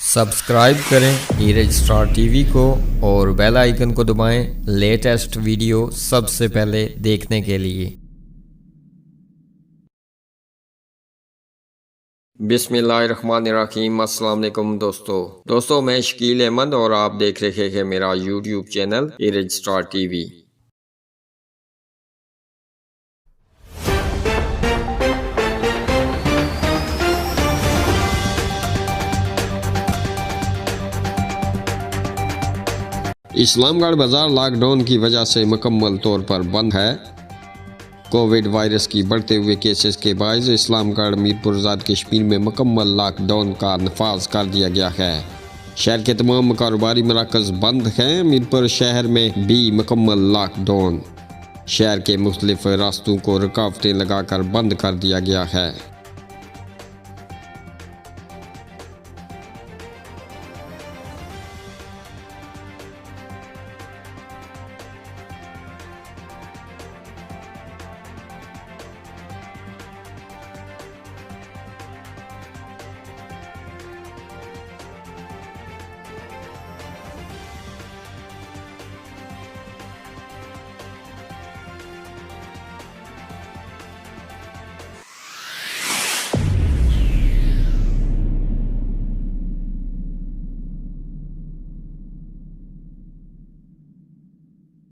Subscribe करें Neeraj star TV को और बेल आइकन को दबाएं लेटेस्ट वीडियो सबसे पहले देखने के लिए। बिस्मिल्लाहिर्रहमानिर्रहीम। अस्सलाम वालेकुम दोस्तों मैं शकील अहमद और आप देख रहे हैं मेरा YouTube channel Neeraj star TV. Islamgarh बाजार लॉकडाउन की वजह से मुकम्मल तौर पर बंद है। कोविड वायरस की बढ़ते हुए केसेस के बायस इस्लामगढ़ मीरपुर आज़ाद कश्मीर में मुकम्मल लॉकडाउन का नफाज कर दिया गया है। शहर के तमाम कारोबारी मराकज़ बंद हैं। मीरपुर शहर में भी मुकम्मल लॉकडाउन। शहर के मुख्तलिफ रास्तों को रुकावटें लगाकर बंद कर दिया गया है।